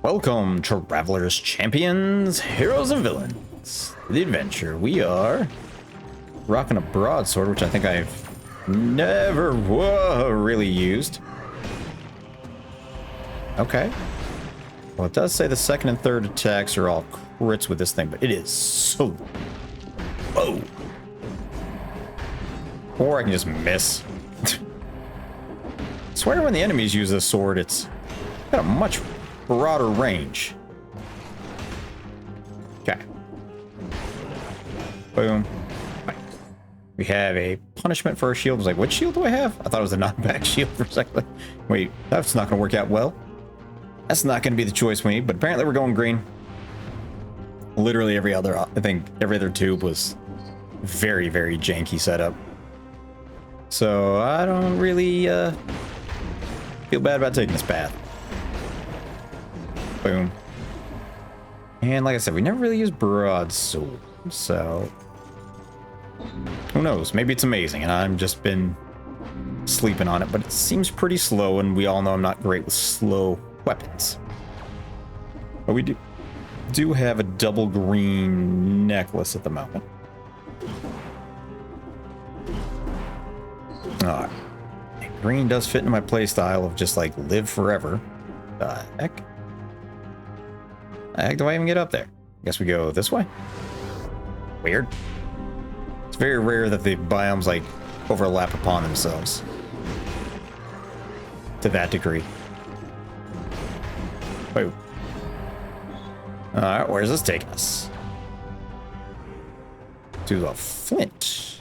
Welcome, travelers, champions, heroes, and villains. The adventure. We are rocking a broadsword, which I think I've never really used. Okay. Well, it does say the second and third attacks are all crits with this thing, but it is so... Whoa! Or I can just miss. I swear when the enemies use this sword, it's got a much broader range. Okay. Boom. Right. We have a punishment for our shield. I was like, what shield do I have? I thought it was a knockback shield for a second. Wait, that's not going to work out well. That's not going to be the choice we need, but apparently we're going green. Literally every other, I think every other tube was very, very janky setup. So I don't really feel bad about taking this path. Boom. And like I said, we never really used broadsword, so who knows? Maybe it's amazing, and I've just been sleeping on it, but it seems pretty slow, and we all know I'm not great with slow weapons. But we do have a double green necklace at the moment. Alright. Green does fit into my playstyle of just like live forever. The heck? The heck do I even get up there? Guess we go this way? Weird. It's very rare that the biomes like overlap upon themselves. To that degree. Wait. Alright, where's this taking us? To the flint.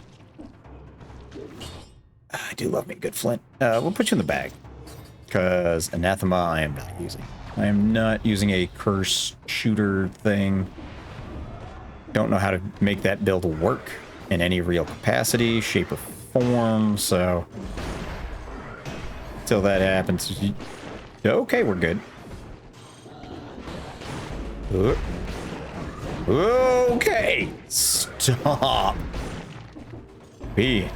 I do love me a good flint. We'll put you in the bag. Because anathema I am not using. I am not using a curse shooter thing. Don't know how to make that build work in any real capacity, shape, or form, so... Till that happens... Okay, we're good. Okay! Stop! Be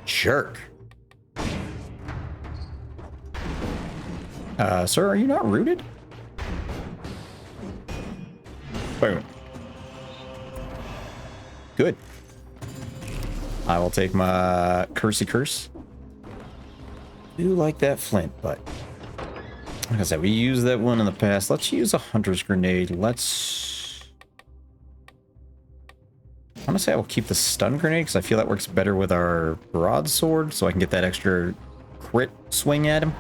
jerk. Sir, are you not rooted? Boom. Good. I will take my cursey curse. I do like that flint, but like I said, we used that one in the past. Let's use a hunter's grenade. Let's... I want to say I will keep the stun grenade because I feel that works better with our broadsword, so I can get that extra crit swing at him.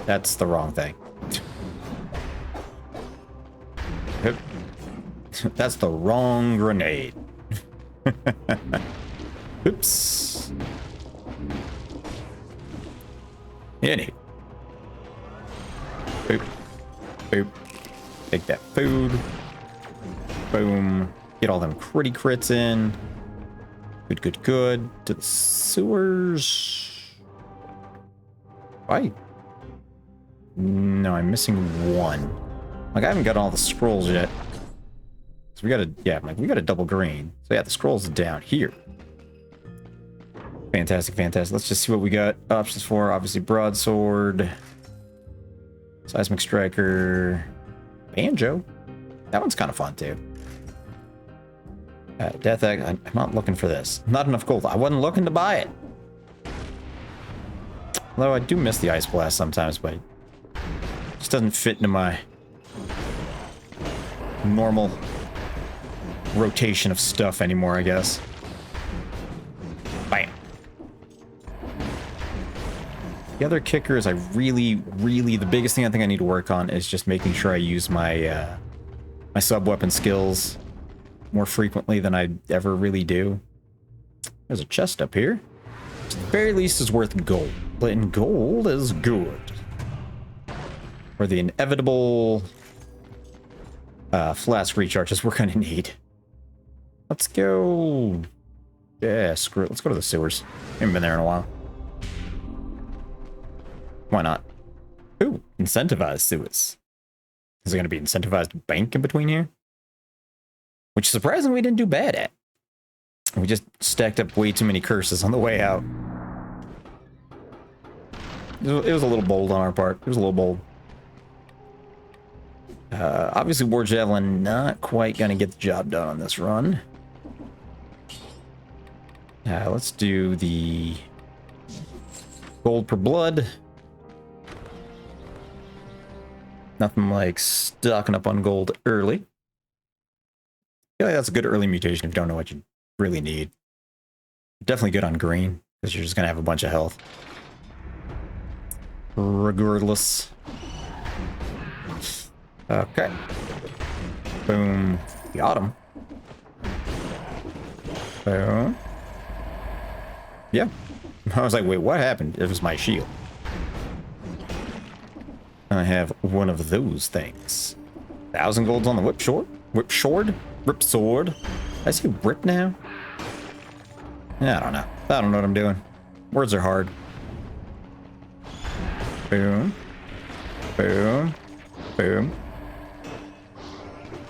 That's the wrong thing. That's the wrong grenade. Oops. Any. Boop. Boop. Take that food. Boom. Get all them critty crits in. Good, good, good. To the sewers. Right. No, I'm missing one. Like, I haven't got all the scrolls yet. So we gotta, yeah, like, we got a double green. So yeah, the scrolls are down here. Fantastic, fantastic. Let's just see what we got options for. Obviously, broadsword. Seismic striker. Banjo. That one's kind of fun, too. Death Egg. I'm not looking for this. Not enough gold. I wasn't looking to buy it. Although I do miss the Ice Blast sometimes, but... just doesn't fit into my normal rotation of stuff anymore, I guess. Bam. The other kicker is I really, the biggest thing I think I need to work on is just making sure I use my my sub-weapon skills more frequently than I ever really do. There's a chest up here. Which at the very least is worth gold. And gold is good. For the inevitable flask recharges we're gonna need. Let's go... yeah, screw it. Let's go to the sewers. Haven't been there in a while. Why not? Ooh, incentivized sewers. Is there gonna be incentivized bank in between here? Which surprisingly we didn't do bad at. We just stacked up way too many curses on the way out. It was a little bold on our part. It was a little bold. Obviously, War Javelin not quite gonna get the job done on this run. Let's do the gold per blood. Nothing like stocking up on gold early. I feel like that's a good early mutation if you don't know what you really need. Definitely good on green, because you're just going to have a bunch of health. Regardless. Okay. Boom. Got him. Boom. Yeah. I was like, wait, what happened? It was my shield. And I have one of those things. 1,000 golds on the whip sword? Whip sword? Rip sword? I say rip now? I don't know. I don't know what I'm doing. Words are hard. Boom. Boom. Boom.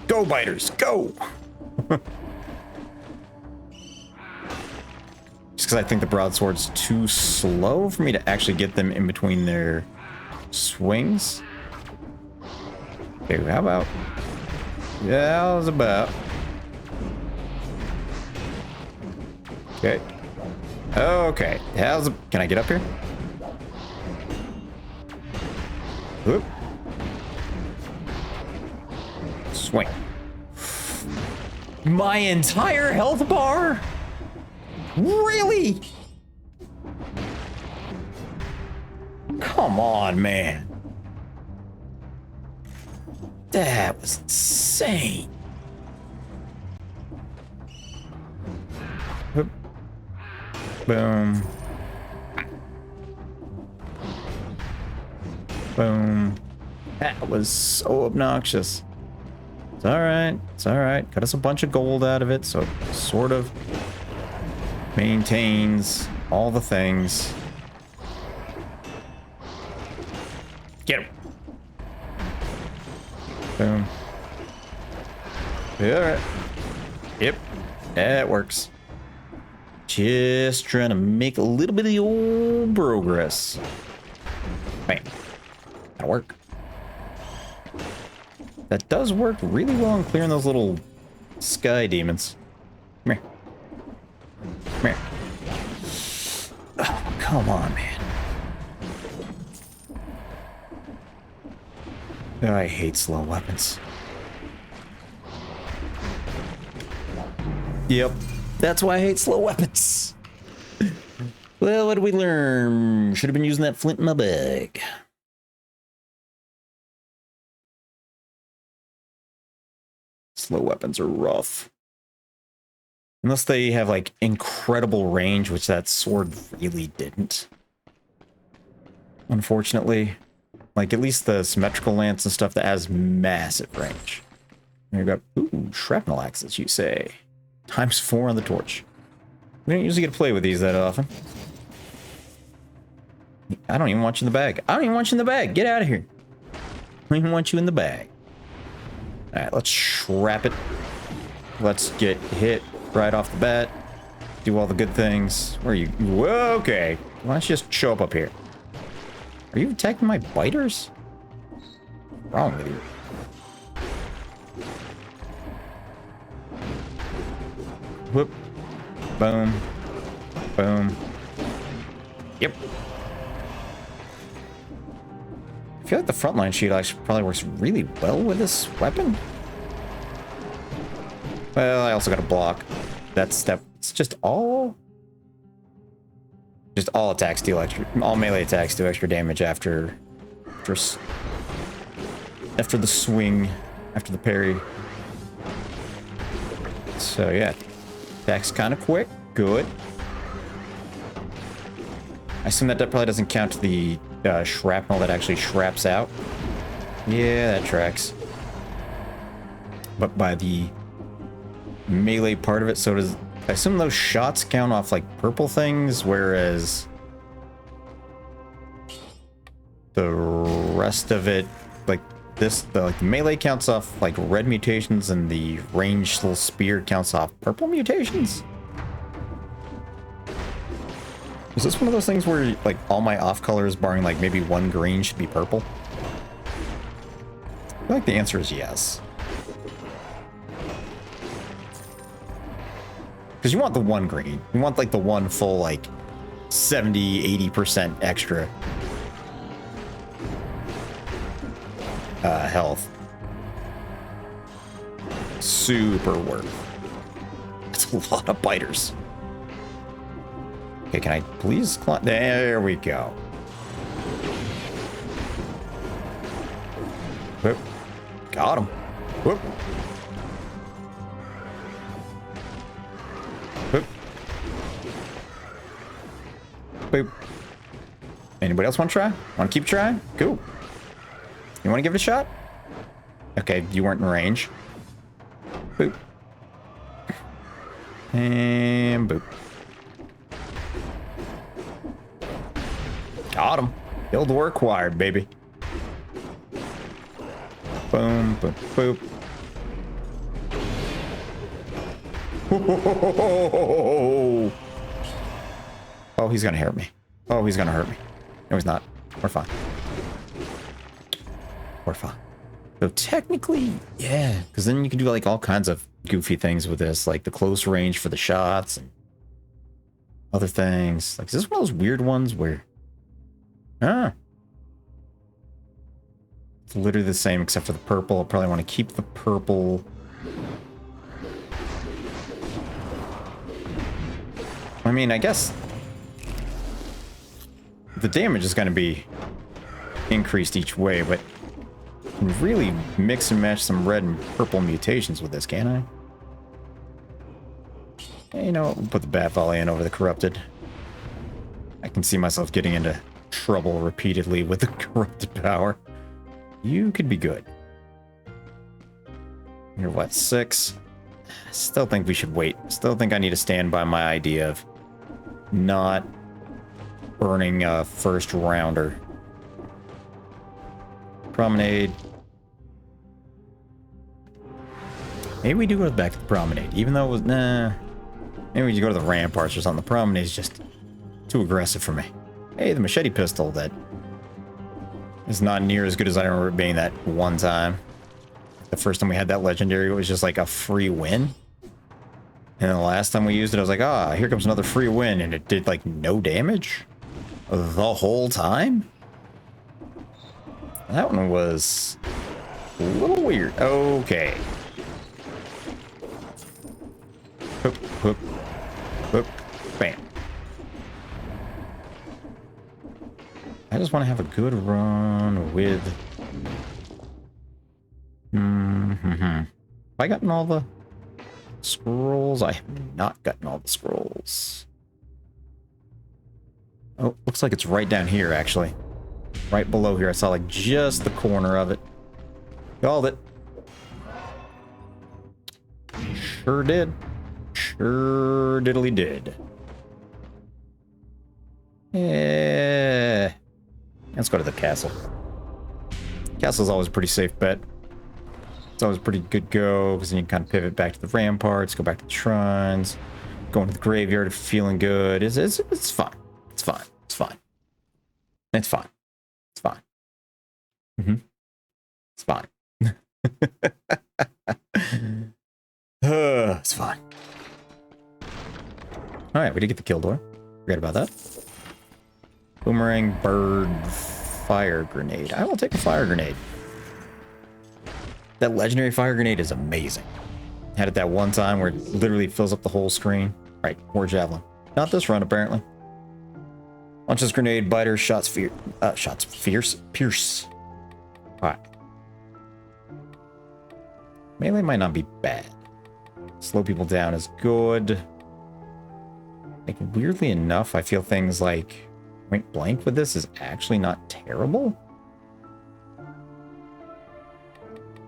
Go, biters! Go! Just because I think the broadsword's too slow for me to actually get them in between their swings. Okay, how about... Yeah, how's about... Okay. Okay. How's... Can I get up here? Whoop. Swing. My entire health bar? Really? Come on, man. That was insane. Whoop. Boom. Boom. That was so obnoxious. It's alright. It's alright. Got us a bunch of gold out of it, so it sort of maintains all the things. Get him. Boom. Alright. Yep. That works. Just trying to make a little bit of the old progress. Bam. That'll work. That does work really well in clearing those little sky demons. Come here. Come here. Oh, come on, man. Oh, I hate slow weapons. Yep. That's why I hate slow weapons. Well, what did we learn? Should have been using that flint in my bag. Slow weapons are rough. Unless they have, like, incredible range, which that sword really didn't. Unfortunately. Like, at least the symmetrical lance and stuff that has massive range. There you go. Ooh, shrapnel axes, you say. ×4 on the torch. We don't usually get to play with these that often. I don't even want you in the bag. I don't even want you in the bag. Get out of here. I don't even want you in the bag. Alright, let's shrap it. Let's get hit right off the bat. Do all the good things. Where are you? Whoa, okay. Why don't you just show up here? Are you attacking my biters? What's wrong with you? Whoop. Boom. Boom. Yep. I feel like the frontline shield actually probably works really well with this weapon. Well, I also got a block. It's just all attacks deal extra, all melee attacks do extra damage after the swing, after the parry. So yeah, attacks kind of quick. Good. I assume that probably doesn't count the shrapnel that actually shraps out. Yeah, that tracks. But by the melee part of it, so does... I assume those shots count off, like, purple things, whereas the rest of it, like, the melee counts off, like, red mutations, and the ranged little spear counts off purple mutations? Is this one of those things where, like, all my off colors, barring, like, maybe one green, should be purple? I feel like the answer is yes. Because you want the one green. You want like the one full like 70-80% extra health. Super worth. That's a lot of biters. Okay, can I please climb? There we go. Whoop. Got him. Whoop. Whoop. Boop. Anybody else want to try? Want to keep trying? Cool. You want to give it a shot? Okay, you weren't in range. Boop. And boop. Got him. Build work required, baby. Boom, boop, boop. Oh, he's gonna hurt me. Oh, he's gonna hurt me. No, he's not. We're fine. We're fine. So technically, yeah, because then you can do like all kinds of goofy things with this, like the close range for the shots and other things. Like, is this one of those weird ones where... It's literally the same except for the purple. I'll probably want to keep the purple. I mean, I guess the damage is going to be increased each way, but I can really mix and match some red and purple mutations with this, can't I? You know, we'll put the bat volley in over the corrupted. I can see myself getting into trouble repeatedly with the corrupted power. You could be good. You're what, 6? Still think we should wait. Still think I need to stand by my idea of not burning a first rounder. Promenade. Maybe we do go back to the promenade, even though it was, nah. Maybe we just go to the ramparts or something. The promenade is just too aggressive for me. Hey, the machete pistol that is not near as good as I remember it being that one time. The first time we had that legendary, it was just like a free win. And then the last time we used it, I was like, ah, here comes another free win. And it did like no damage the whole time. That one was a little weird. Okay. Hoop, hoop, hoop, bam. I just want to have a good run with... Have I gotten all the scrolls? I have not gotten all the scrolls. Oh, looks like it's right down here, actually. Right below here. I saw like just the corner of it. Called it. Sure did. Sure diddly did. Yeah. Let's go to the castle. Castle's always a pretty safe bet. It's always a pretty good go, because then you can kind of pivot back to the ramparts, go back to the shrines, go into the graveyard if feeling good. It's fine. It's fine. It's fine. It's fine. It's fine. It's fine. It's fine. Alright, we did get the kill door. Forget about that. Boomerang, bird, fire grenade. I will take a fire grenade. That legendary fire grenade is amazing. Had it that one time where it literally fills up the whole screen. Right, more javelin. Not this run, apparently. Launches grenade, biter, shots fierce, pierce. Alright. Melee might not be bad. Slow people down is good. Like, weirdly enough, I feel things like point blank with this is actually not terrible.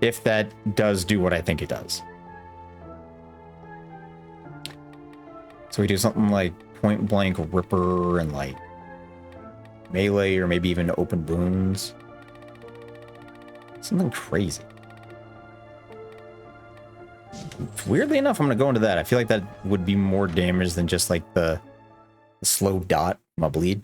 If that does do what I think it does. So we do something like point blank ripper and like melee or maybe even open wounds. Something crazy. Weirdly enough, I'm going to go into that. I feel like that would be more damage than just like the slow dot from a bleed.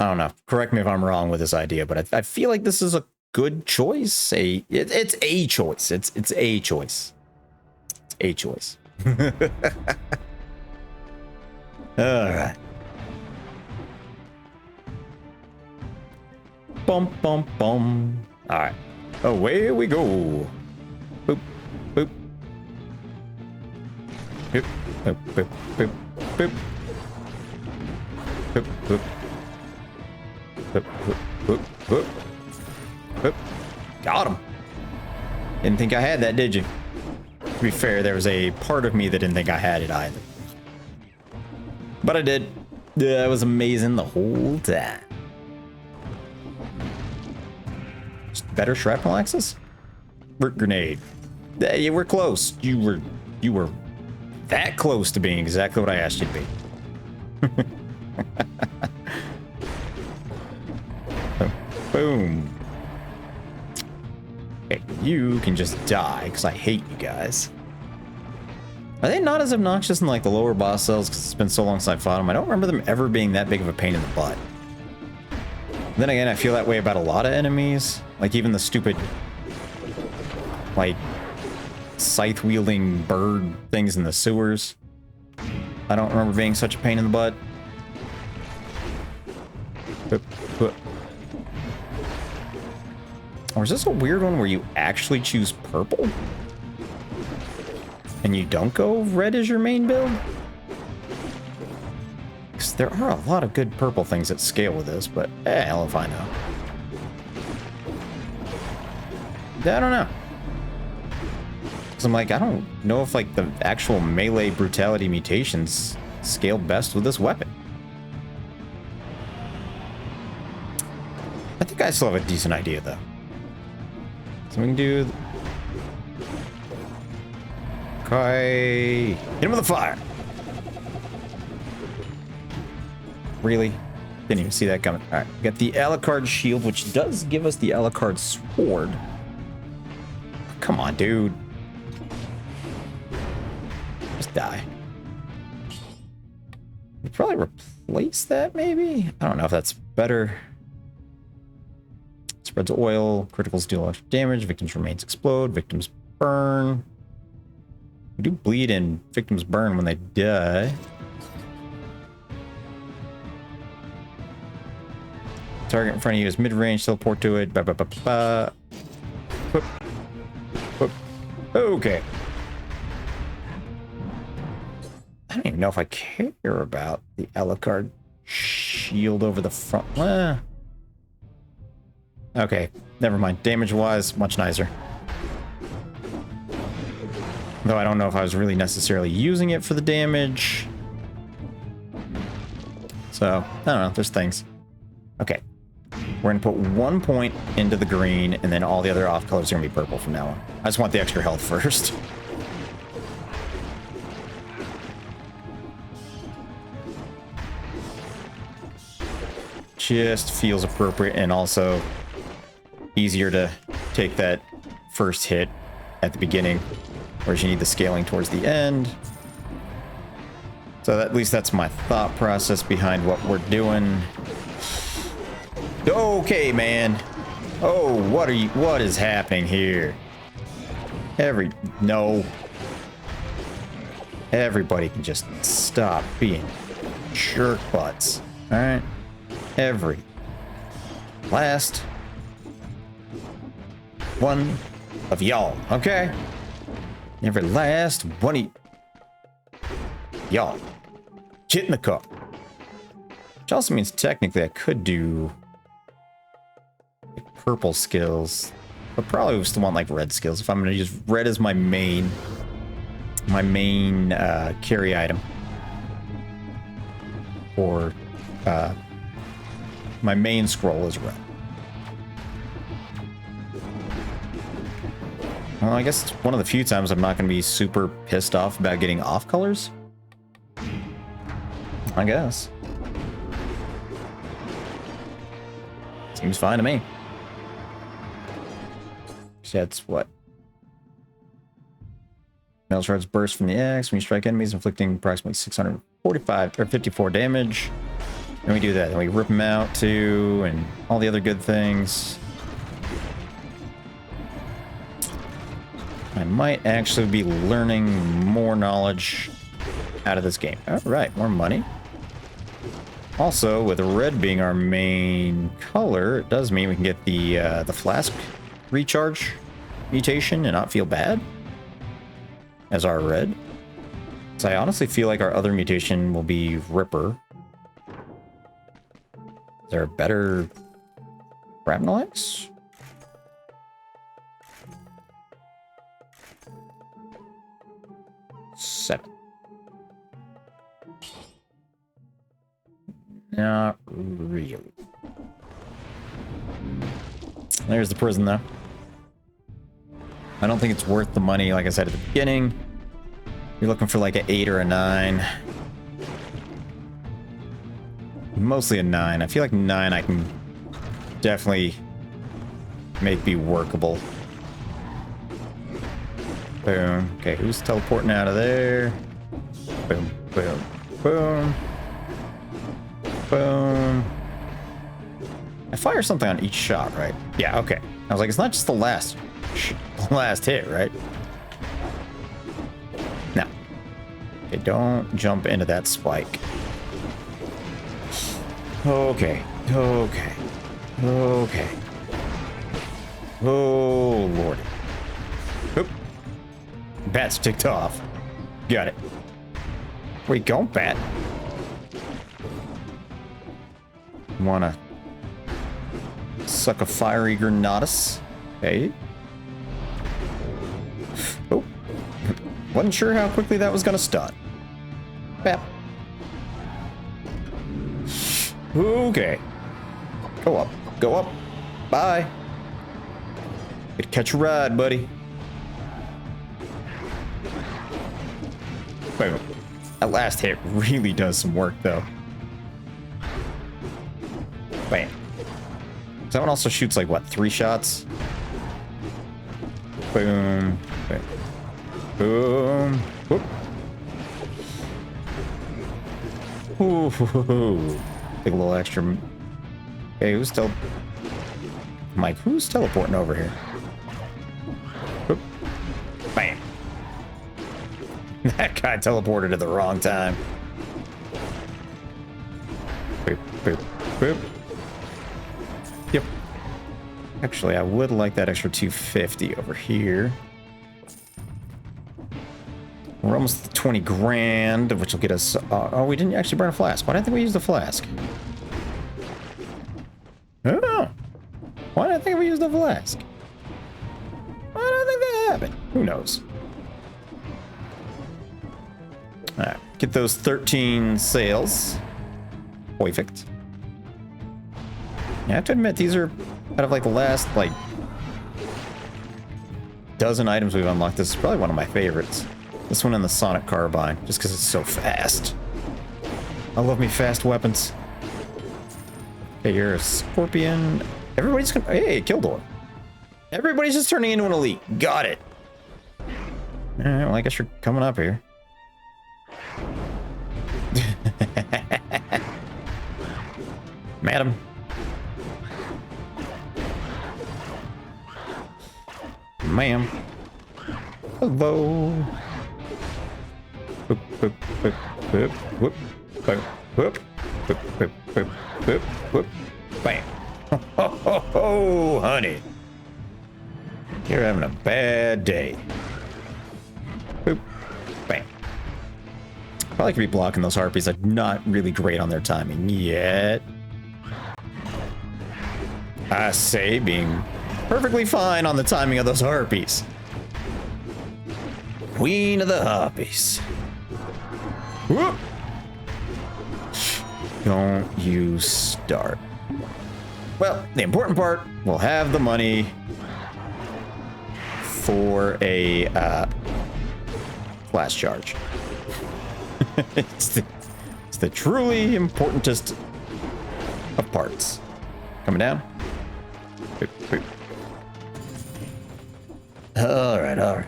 I don't know. Correct me if I'm wrong with this idea, but I feel like this is a good choice. It's a choice. It's a choice. It's a choice. All right. Bum bum bum. All right. Away we go. Boop boop. Boop boop boop boop boop. Boop boop. Boop boop boop boop. Boop. Got him. Didn't think I had that, did you? To be fair, there was a part of me that didn't think I had it either. But I did. That was amazing the whole time. Just better shrapnel access? Grenade. You were close. You were that close to being exactly what I asked you to be. Boom. Okay, you can just die, because I hate you guys. Are they not as obnoxious in like the lower boss cells because it's been so long since I fought them? I don't remember them ever being that big of a pain in the butt. Then again, I feel that way about a lot of enemies. Like even the stupid, like, scythe-wielding bird things in the sewers. I don't remember being such a pain in the butt. Or is this a weird one where you actually choose purple? And you don't go red as your main build? Because there are a lot of good purple things that scale with this, but hell if I know. I don't know. Because I'm like, I don't know if like the actual melee brutality mutations scale best with this weapon. I think I still have a decent idea though. So we can do... Okay. Hit him with the fire. Really? Didn't even see that coming. Alright, we got the Alucard shield, which does give us the Alucard sword. Come on, dude. Just die. We'd probably replace that, maybe? I don't know if that's better. Spreads oil, criticals deal extra damage, victims remains explode, victims burn. We do bleed and victims burn when they die. Target in front of you is mid-range, teleport to it. Ba, ba, ba, ba. Whoop. Whoop. Okay. I don't even know if I care about the Alucard shield over the front. Okay, never mind. Damage-wise, much nicer. Though I don't know if I was really necessarily using it for the damage. So, I don't know. There's things. Okay. We're going to put 1 point into the green, and then all the other off colors are going to be purple from now on. I just want the extra health first. Just feels appropriate, and also easier to take that first hit at the beginning, whereas you need the scaling towards the end. So at least that's my thought process behind what we're doing. Okay, man. Oh, what is happening here? No. Everybody can just stop being jerk butts. Alright? Every last one of y'all, okay? Every last one of y'all. Get in the car. Which also means technically I could do purple skills, but probably we still want like red skills if I'm going to use red as my main carry item, or my main scroll is red. Well, I guess it's one of the few times I'm not going to be super pissed off about getting off colors. I guess. Seems fine to me. So that's what? Metal shards burst from the axe when you strike enemies, inflicting approximately 645 or 54 damage. Then we do that. Then we rip them out too, and all the other good things. I might actually be learning more knowledge out of this game. All right, more money. Also, with red being our main color, it does mean we can get the flask recharge mutation and not feel bad as our red. So I honestly feel like our other mutation will be Ripper. Is there a better Shrapnel X? Seven. Not really. There's the prison, though. I don't think it's worth the money, like I said at the beginning. You're looking for like an 8 or a 9. Mostly a 9. I feel like 9 I can definitely make be workable. Boom. Okay, who's teleporting out of there? Boom, boom, boom. Boom. I fire something on each shot, right? Yeah, okay. I was like, it's not just the last hit, right? No. Okay, don't jump into that spike. Okay. Okay. Okay. Oh, Lord. Oop. Bat's ticked off. Got it. Where you going, Bat? Wanna suck a fiery Granatus? Okay. Oh. Wasn't sure how quickly that was gonna stun. Bap. Okay. Go up. Go up. Bye. Could catch a ride, buddy. Wait. That last hit really does some work, though. Bam. That one also shoots like, what, 3 shots? Boom. Boom. Boom. Whoop. Ooh. Take a little extra. Hey, who's Mike, who's teleporting over here? Whoop. Bam. That guy teleported at the wrong time. Boop, boop, boop. Yep. Actually, I would like that extra 250 over here. We're almost at 20 grand, which will get us... oh, we didn't actually burn a flask. Why didn't I think we used the flask? Oh. Why did I think we used the flask? Why did I think that happened? Who knows? Alright, get those 13 sales. Perfect. Yeah, I have to admit, these are out of like the last, like, dozen items we've unlocked. This is probably one of my favorites. This one and the Sonic Carbine, just because it's so fast. I love me fast weapons. Okay, you're a Scorpion. Everybody's gonna... Hey, Kildor. Everybody's just turning into an elite. Got it. Alright, well, I guess you're coming up here. Madam. Ma'am. Hello. Whoop, whoop, whoop, whoop, whoop, whoop, whoop, whoop, whoop, whoop, whoop, whoop, bam. Ho, ho, ho, honey. You're having a bad day. Boop, bam. Probably could be blocking those harpies. I'm not really great on their timing yet. I say being perfectly fine on the timing of those harpies. Queen of the harpies. Whoop. Don't you start. Well, the important part, we'll have the money for a flash charge. it's the truly importantest of parts. Coming down. Boop, boop. All right.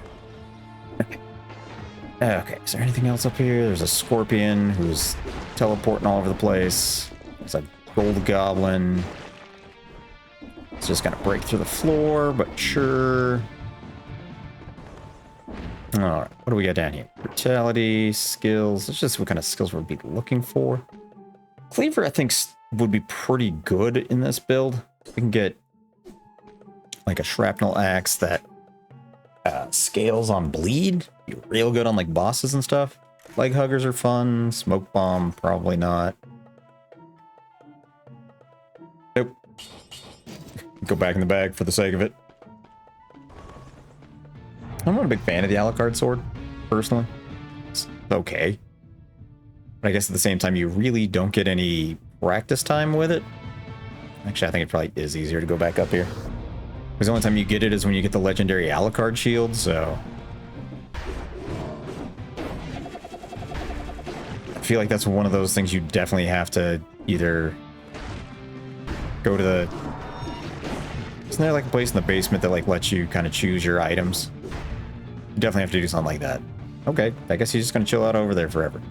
Okay, is there anything else up here? There's a Scorpion who's teleporting all over the place. It's a gold goblin. It's just gonna break through the floor, but sure. Alright, what do we got down here? Brutality, skills. It's just what kind of skills we'd be looking for. Cleaver, I think, would be pretty good in this build. We can get like a shrapnel axe that scales on bleed. Be real good on like bosses and stuff. Leg huggers are fun. Smoke bomb, probably not. Nope. Go back in the bag for the sake of it. I'm not a big fan of the Alucard sword, personally. It's okay. But I guess at the same time, you really don't get any practice time with it. Actually, I think it probably is easier to go back up here. Because the only time you get it is when you get the legendary Alucard shield, so... I feel like that's one of those things you definitely have to either go to the... Isn't there like a place in the basement that like lets you kind of choose your items? You definitely have to do something like that. Okay, I guess he's just gonna chill out over there forever.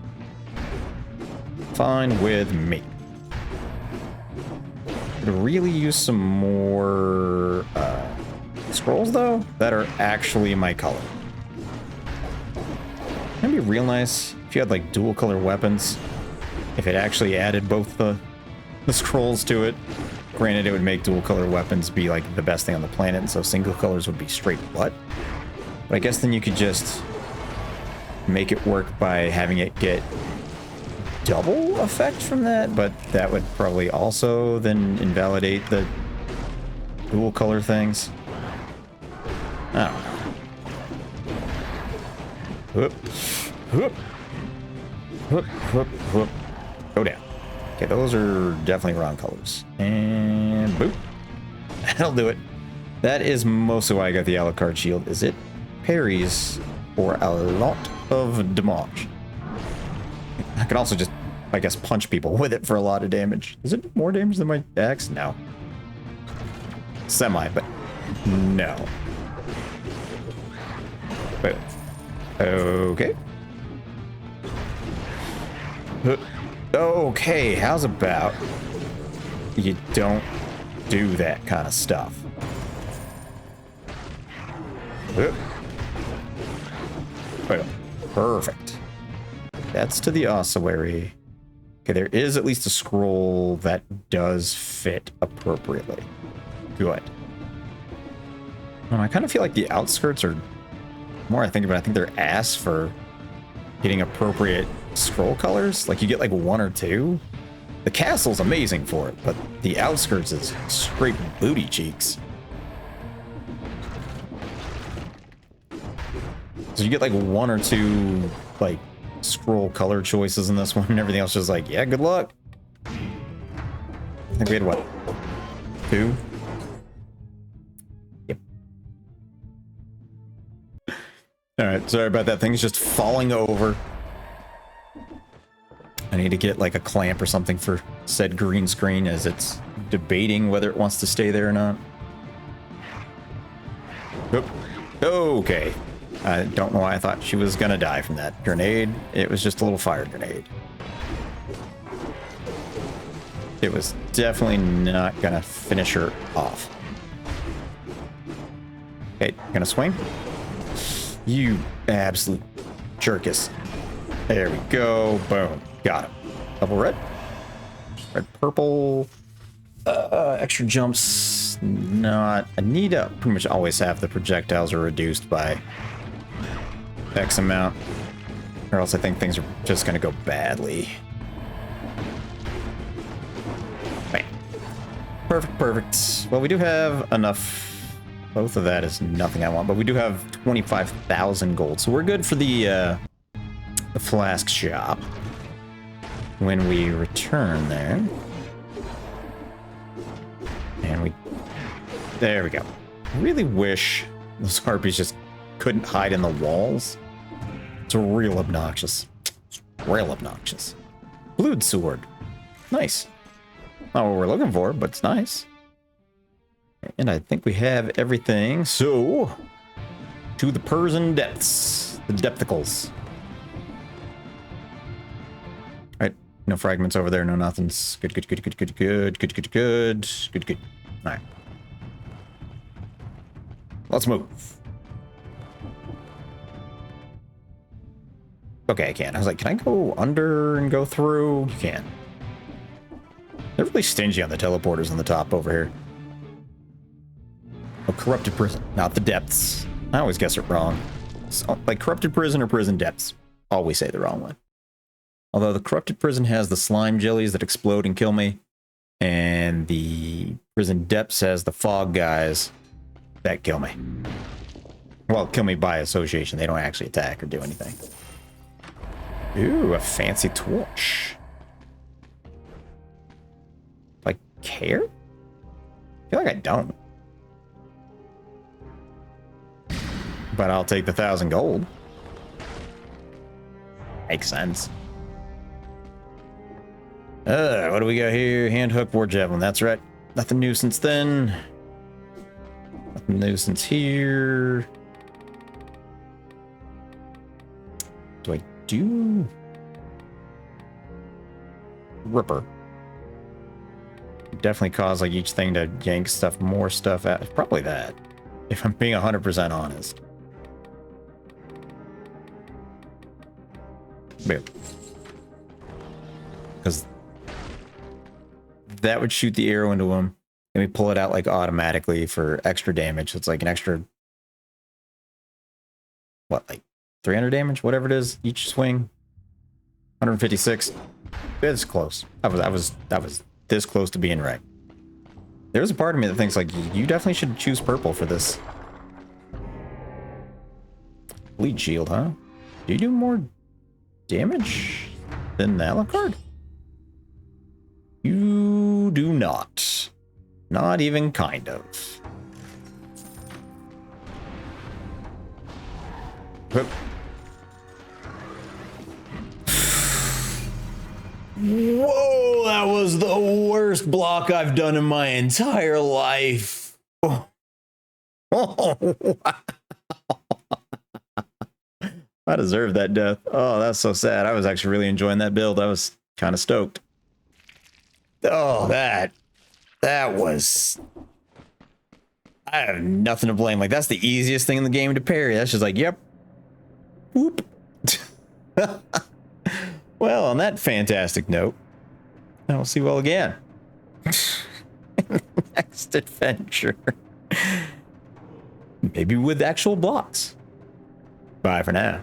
Fine with me. Could really use some more scrolls though that are actually my color. It'd be real nice if you had like dual color weapons. If it actually added both the scrolls to it. Granted, it would make dual color weapons be like the best thing on the planet, and so single colors would be straight butt. But I guess then you could just make it work by having it get double effect from that, but that would probably also then invalidate the dual color things. I don't know. Whoop, whoop, whoop, whoop, whoop. Go down. Okay, those are definitely wrong colors. And boop. That'll do it. That is mostly why I got the Alucard shield. Is it parries for a lot of damage? I can also just, I guess, punch people with it for a lot of damage. Is it more damage than my axe? No. Semi, but no. Wait. Okay. Okay, how's about you don't do that kind of stuff? Perfect. That's to the ossuary. Okay, there is at least a scroll that does fit appropriately. Good. I kind of feel like the outskirts are, the more I think about it, I think they're ass for getting appropriate scroll colors. Like you get like one or two. The castle's amazing for it, but the outskirts is straight booty cheeks. So you get like one or two like scroll color choices in this one, and everything else is like, yeah, good luck. I think we had what? 2? Yep. Alright, sorry about that. Thing's just falling over. I need to get like a clamp or something for said green screen as it's debating whether it wants to stay there or not. Oop. Okay. I don't know why I thought she was gonna die from that grenade. It was just a little fire grenade. It was definitely not gonna finish her off. Okay, gonna swing. You absolute jerkus. There we go. Boom. Got him. Double red. Red, purple. Extra jumps. Not. I need to pretty much always have the projectiles are reduced by X amount, or else I think things are just going to go badly. Bam. Perfect, perfect. Well, we do have enough. Both of that is nothing I want, but we do have 25,000 gold, so we're good for the flask shop when we return there. And there we go. I really wish those harpies just couldn't hide in the walls. It's real obnoxious. It's real obnoxious. Blued sword. Nice. Not what we're looking for, but it's nice. And I think we have everything. So, to the Persian depths. The depthicals. Alright, No fragments over there, no nothings. Good, good, good, good, good, good, good, good, good, good, good. All right. Let's move. Okay, I can. I was like, can I go under and go through? You can. They're really stingy on the teleporters on the top over here. Oh, corrupted prison, not the depths. I always guess it wrong. So, like corrupted prison or prison depths. Always say the wrong one. Although the corrupted prison has the slime jellies that explode and kill me. And the prison depths has the fog guys that kill me. Well, kill me by association. They don't actually attack or do anything. Ooh, a fancy torch. Do I care? I feel like I don't. But I'll take the 1,000 gold. Makes sense. What do we got here? Hand hook, war javelin. That's right. Nothing new since then. Nothing new since here. Do I do Ripper? Definitely cause like each thing to yank stuff, more stuff out. Probably that, if I'm being 100% honest. Because that would shoot the arrow into him, and we pull it out like automatically for extra damage. So it's like an extra, what, like 300 damage, whatever it is, each swing. 156. It's close. I was this close to being right. There's a part of me that thinks like you definitely should choose purple for this. Bleed shield, huh? Do you do more damage than the Alucard? You do not. Not even kind of. Whoop. Whoa, that was the worst block I've done in my entire life. Oh, wow. I deserved that death. Oh, that's so sad. I was actually really enjoying that build. I was kind of stoked. Oh, that was... I have nothing to blame. Like, that's the easiest thing in the game to parry. That's just like, yep. Whoop. Well, on that fantastic note, I'll see you all again. Next adventure. Maybe with actual blocks. Bye for now.